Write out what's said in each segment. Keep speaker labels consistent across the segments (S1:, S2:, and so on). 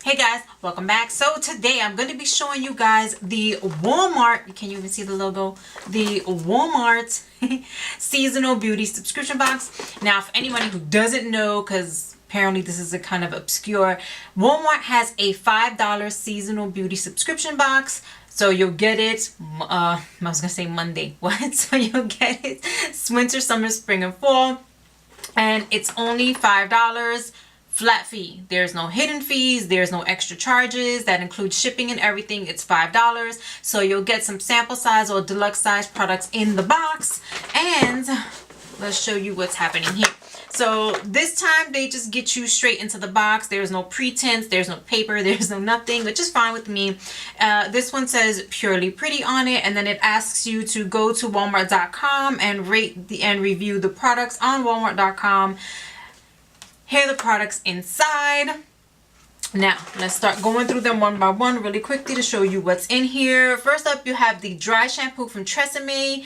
S1: Hey guys, welcome back. So today I'm going to be showing you guys the Walmart, can you even see the logo? The Walmart seasonal beauty subscription box. Now for anybody who doesn't know, because apparently this is a kind of obscure, Walmart has a $5 seasonal beauty subscription box. So you'll get it, I was going to say Monday. What? So you'll get it winter, summer, spring, and fall. And it's only $5. Flat fee. There's no hidden fees. There's no extra charges. That includes shipping and everything. It's $5. So you'll get some sample size or deluxe size products in the box. And let's show you what's happening here. So this time they just get you straight into the box. There's no pretense. There's no paper. There's no nothing, which is fine with me. This one says Purely Pretty on it. And then it asks you to go to walmart.com and rate and review the products on walmart.com. Here are the products inside. Now, let's start going through them one by one really quickly to show you what's in here. First up, you have the dry shampoo from Tresemme.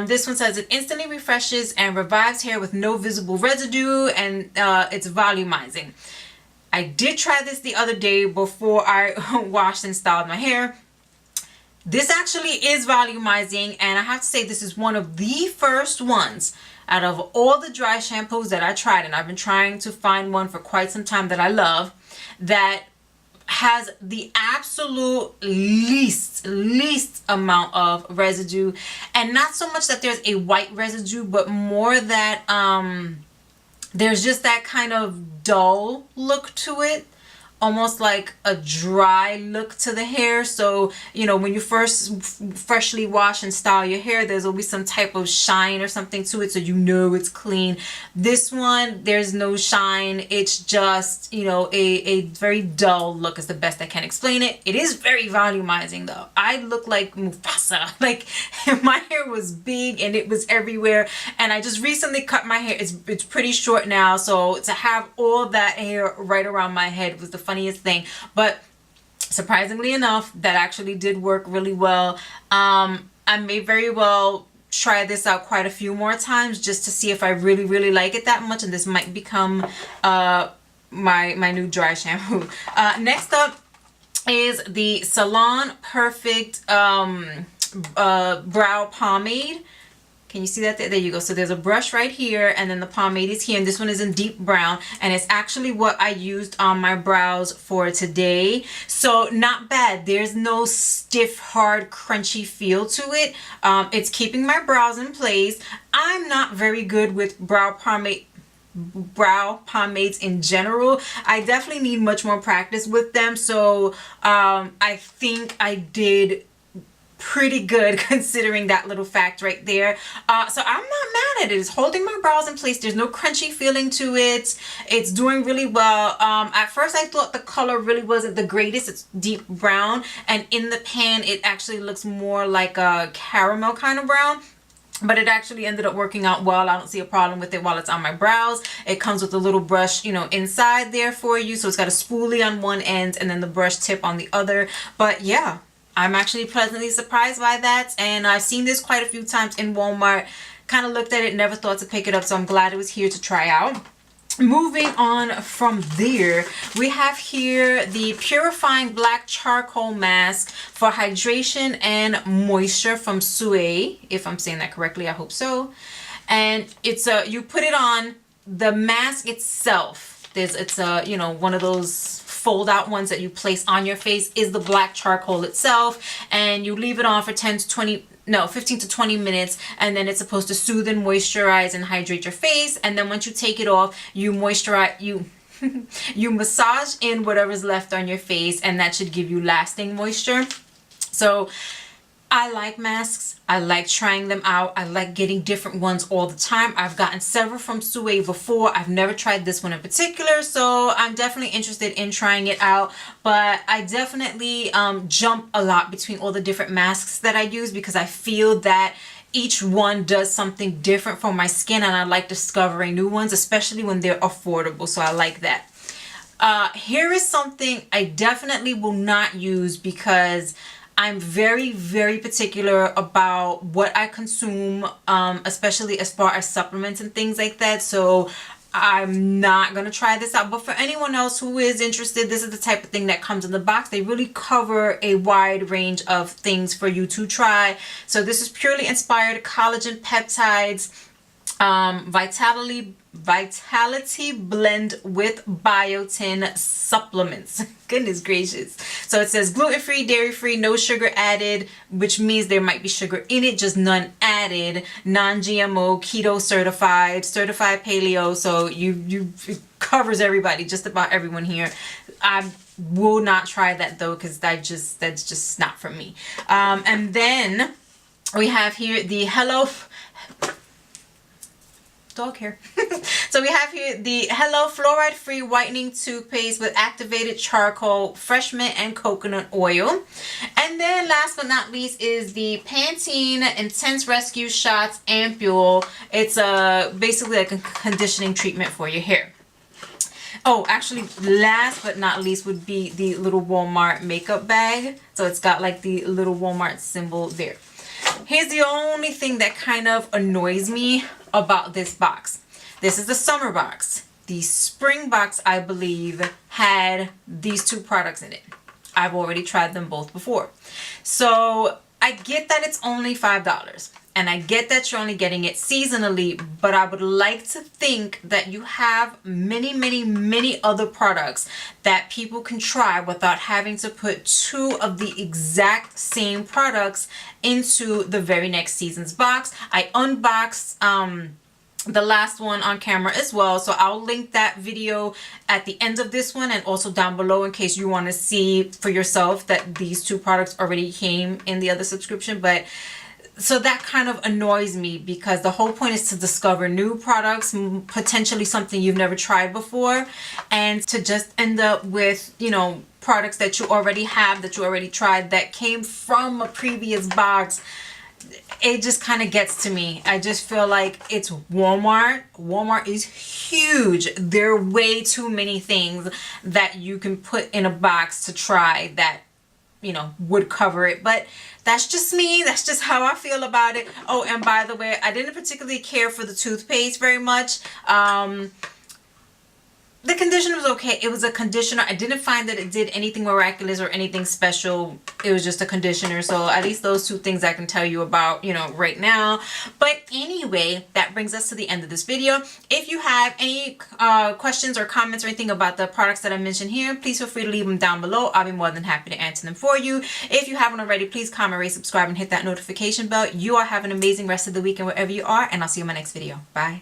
S1: This one says it instantly refreshes and revives hair with no visible residue, and it's volumizing. I did try this the other day before I washed and styled my hair. This actually is volumizing, and I have to say this is one of the first ones out of all the dry shampoos that I tried, and I've been trying to find one for quite some time that I love, that has the absolute least amount of residue. And not so much that there's a white residue, but more that there's just that kind of dull look to it. Almost like a dry look to the hair. So, you know, when you first freshly wash and style your hair, there's always some type of shine or something to it, so you know it's clean. This one, there's no shine. It's just, you know, a very dull look is the best I can explain it. It is very volumizing though. I look like Mufasa. Like my hair was big and it was everywhere. And I just recently cut my hair. It's pretty short now. So to have all that hair right around my head was the funniest thing. But surprisingly enough, that actually did work really well. I may very well try this out quite a few more times just to see if I really like it that much, and this might become my new dry shampoo. Next up is the Salon Perfect Brow Pomade. Can you see that? There you go. So there's a brush right here, and then the pomade is here, and this one is in deep brown, and it's actually what I used on my brows for today. So not bad. There's no stiff, hard, crunchy feel to it. It's keeping my brows in place. I'm not very good with brow pomades in general. I definitely need much more practice with them. So I think I did pretty good considering that little fact right there. So I'm not mad at it. It's holding my brows in place. There's no crunchy feeling to it. It's doing really well. At first I thought the color really wasn't the greatest. It's deep brown, and in the pan it actually looks more like a caramel kind of brown. But it actually ended up working out well. I don't see a problem with it while it's on my brows. It comes with a little brush, you know, inside there for you. So it's got a spoolie on one end and then the brush tip on the other. But yeah, I'm actually pleasantly surprised by that, and I've seen this quite a few times in Walmart. Kind of looked at it, never thought to pick it up, so I'm glad it was here to try out. Moving on from there, we have here the Purifying Black Charcoal Mask for hydration and moisture from Shea, if I'm saying that correctly, I hope so. And it's you put it on, the mask itself, it's a, you know, one of those fold out ones that you place on your face is the black charcoal itself, and you leave it on for 15 to 20 minutes, and then it's supposed to soothe and moisturize and hydrate your face. And then once you take it off, you moisturize, you massage in whatever's left on your face, and that should give you lasting moisture. So I like masks. I like trying them out. I like getting different ones all the time. I've gotten several from Shea before. I've never tried this one in particular, so I'm definitely interested in trying it out. But I definitely jump a lot between all the different masks that I use, because I feel that each one does something different for my skin, and I like discovering new ones, especially when they're affordable. So I like that. Here is something I definitely will not use because I'm very particular about what I consume, especially as far as supplements and things like that. So I'm not going to try this out. But for anyone else who is interested, this is the type of thing that comes in the box. They really cover a wide range of things for you to try. So this is purely inspired collagen peptides, vitality blend with biotin supplements. Goodness gracious. So it says gluten-free, dairy-free, no sugar added, which means there might be sugar in it, just none added, non-GMO, keto certified paleo. So it covers everybody, just about everyone here. I will not try that though, because that's just not for me. And then we have here the dog hair. So we have here the Hello fluoride free whitening toothpaste with activated charcoal, fresh mint, and coconut oil. And then last but not least is the Pantene Intense Rescue Shots Ampule. It's basically like a conditioning treatment for your hair. Oh, actually, last but not least would be the little Walmart makeup bag. So it's got like the little Walmart symbol there. Here's the only thing that kind of annoys me about this box. This is the summer box. The spring box, I believe, had these two products in it. I've already tried them both before. So I get that it's only $5. And I get that you're only getting it seasonally, but I would like to think that you have many other products that people can try without having to put two of the exact same products into the very next season's box. I unboxed the last one on camera as well, so I'll link that video at the end of this one and also down below in case you want to see for yourself that these two products already came in the other subscription. But so that kind of annoys me because the whole point is to discover new products, potentially something you've never tried before, and to just end up with, you know, products that you already have, that you already tried, that came from a previous box. It just kind of gets to me. I just feel like it's Walmart. Walmart is huge. There are way too many things that you can put in a box to try that, you know, would cover it. But that's just me. That's just how I feel about it. Oh, and by the way, I didn't particularly care for the toothpaste very much. The conditioner was okay. It was a conditioner. I didn't find that it did anything miraculous or anything special. It was just a conditioner. So at least those two things I can tell you about, you know, right now. But anyway, that brings us to the end of this video. If you have any questions or comments or anything about the products that I mentioned here, please feel free to leave them down below. I'll be more than happy to answer them for you. If you haven't already, please comment, rate, subscribe, and hit that notification bell. You all have an amazing rest of the weekend wherever you are, and I'll see you in my next video. Bye.